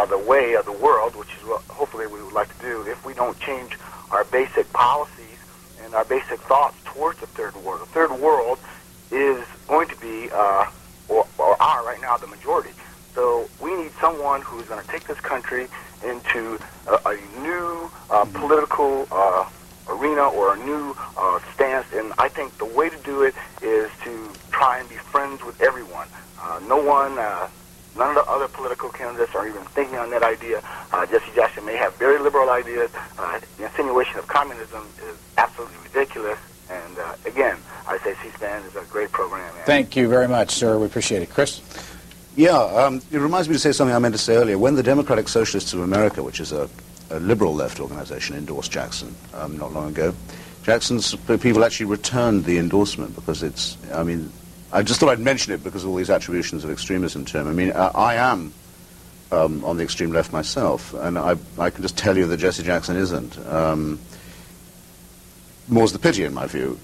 the way of the world, which is what hopefully we would like to do, if we don't change our basic policies and our basic thoughts towards the third world. The third world is going to be, or are right now, the majority. So we need someone who's going to take this country into a new political arena or a new stance, and I think the way to do it is to try and be friends with everyone. None of the other political candidates are even thinking on that idea. Jesse Jackson may have very liberal ideas. The insinuation of communism is absolutely ridiculous. And again, I say C-SPAN is a great program. Thank you very much, sir. We appreciate it. Chris? Yeah, it reminds me to say something I meant to say earlier. When the Democratic Socialists of America, which is a liberal left organization, endorsed Jackson not long ago, Jackson's people actually returned the endorsement because it's, I mean, I just thought I'd mention it because of all these attributions of extremism to him. I mean, I am on the extreme left myself, and I can just tell you that Jesse Jackson isn't. More's the pity, in my view.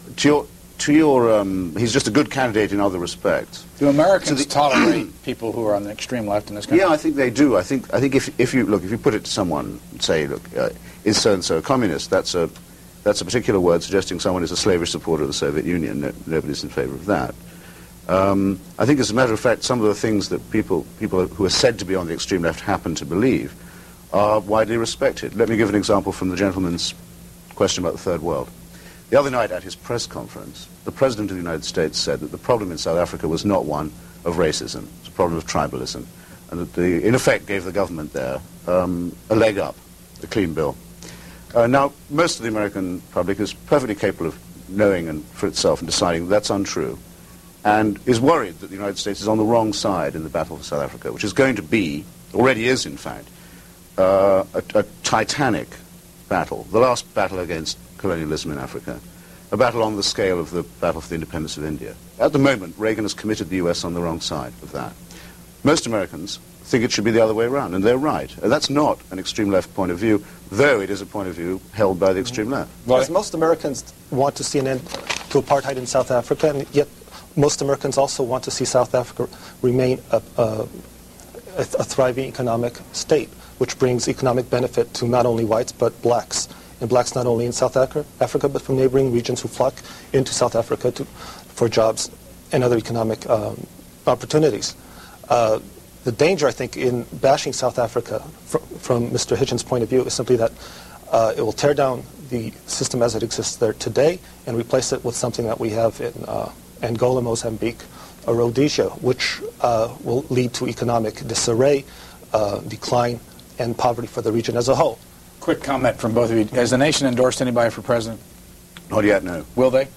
He's just a good candidate in other respects. Do Americans tolerate people who are on the extreme left in this country? Yeah, I think they do. I think if you put it to someone, say, look, is so and so a communist? That's a particular word suggesting someone is a slavish supporter of the Soviet Union. Nobody's in favor of that. I think, as a matter of fact, some of the things that people who are said to be on the extreme left happen to believe are widely respected. Let me give an example from the gentleman's question about the third world. The other night at his press conference, the President of the United States said that the problem in South Africa was not one of racism, it's a problem of tribalism, and that in effect gave the government there a leg up, a clean bill. Now, most of the American public is perfectly capable of knowing and for itself and deciding that's untrue, and is worried that the United States is on the wrong side in the battle for South Africa, which is going to be, already is in fact, a titanic battle, the last battle against colonialism in Africa, a battle on the scale of the battle for the independence of India. At the moment, Reagan has committed the US on the wrong side of that. Most Americans think it should be the other way around, and they're right. That's not an extreme left point of view, though it is a point of view held by the extreme left. Because most Americans want to see an end to apartheid in South Africa, and yet most Americans also want to see South Africa remain a thriving economic state, which brings economic benefit to not only whites but blacks. And blacks not only in South Africa but from neighboring regions who flock into South Africa for jobs and other economic opportunities. The danger, I think, in bashing South Africa from Mr. Hitchens' point of view is simply that it will tear down the system as it exists there today and replace it with something that we have in Angola, Mozambique, or Rhodesia, which will lead to economic disarray, decline, and poverty for the region as a whole. Quick comment from both of you. Has the nation endorsed anybody for president? Not yet, no. Will they?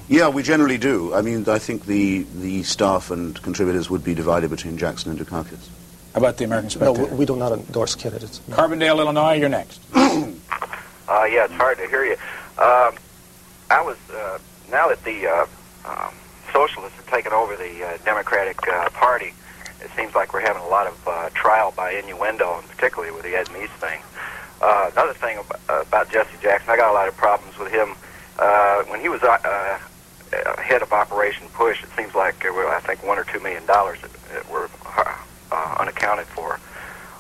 Yeah, we generally do. I mean, I think the staff and contributors would be divided between Jackson and Dukakis. How about the American Spectator? No, we do not endorse candidates. Carbondale, Illinois, you're next. Yeah, it's hard to hear you. I was, now that the socialists have taken over the Democratic Party, it seems like we're having a lot of trial by innuendo, and particularly with the Ed Meese thing. Another thing about Jesse Jackson, I got a lot of problems with him. When he was head of Operation Push, it seems like there were, I think, $1 or $2 million that were unaccounted for.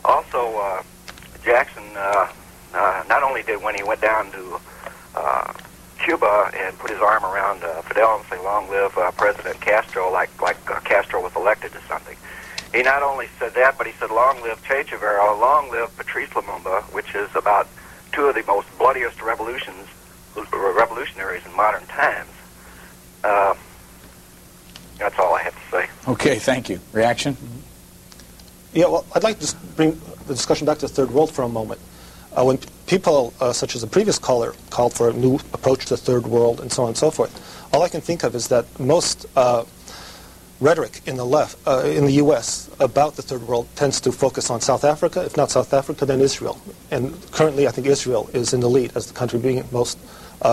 Also, Jackson, not only did when he went down to Cuba and put his arm around Fidel and say, "Long live President Castro," like Castro was elected to something. He not only said that, but he said, "Long live Che Guevara, long live Patrice Lumumba," which is about two of the most bloodiest revolutionaries in modern times. That's all I have to say. Okay, thank you. Reaction? Yeah, well, I'd like to bring the discussion back to the third world for a moment. When people, such as the previous caller, called for a new approach to the third world and so on and so forth, all I can think of is that most rhetoric in the left, in the U.S. about the third world tends to focus on South Africa. If not South Africa, then Israel. And currently, I think Israel is in the lead as the country being most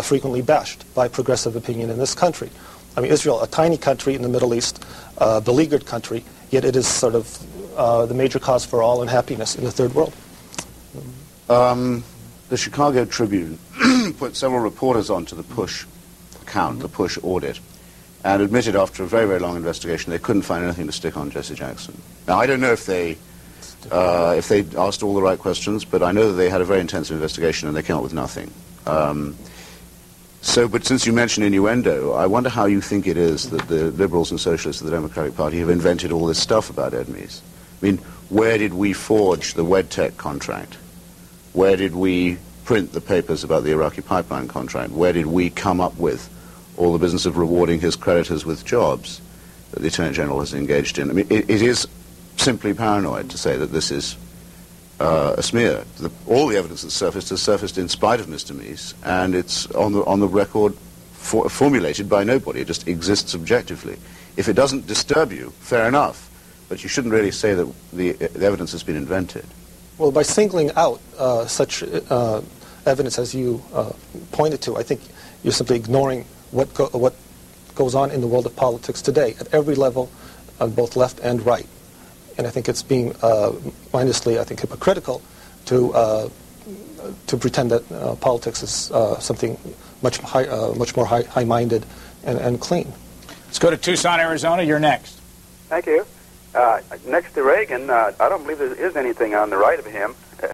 frequently bashed by progressive opinion in this country. I mean, Israel, a tiny country in the Middle East, beleaguered country, yet it is sort of the major cause for all unhappiness in the third world. The Chicago Tribune put several reporters onto the Push account, the Push audit, and admitted after a very, very long investigation they couldn't find anything to stick on Jesse Jackson. Now, I don't know if they if they asked all the right questions, but I know that they had a very intensive investigation and they came up with nothing. But since you mentioned innuendo, I wonder how you think it is that the liberals and socialists of the Democratic Party have invented all this stuff about Edmees. I mean, where did we forge the WedTech contract? Where did we print the papers about the Iraqi pipeline contract? Where did we come up with all the business of rewarding his creditors with jobs that the Attorney General has engaged in? I mean, it is simply paranoid to say that this is a smear. All the evidence that's surfaced has surfaced in spite of Mr. Meese, and it's on the record formulated by nobody. It just exists objectively. If it doesn't disturb you, fair enough, but you shouldn't really say that the evidence has been invented. Well, by singling out such evidence as you pointed to, I think you're simply ignoring what goes on in the world of politics today at every level, on both left and right. And I think it's being mindlessly, I think, hypocritical to pretend that politics is something much more high-minded and clean. Let's go to Tucson, Arizona. You're next. Thank you. Next to Reagan, I don't believe there is anything on the right of him.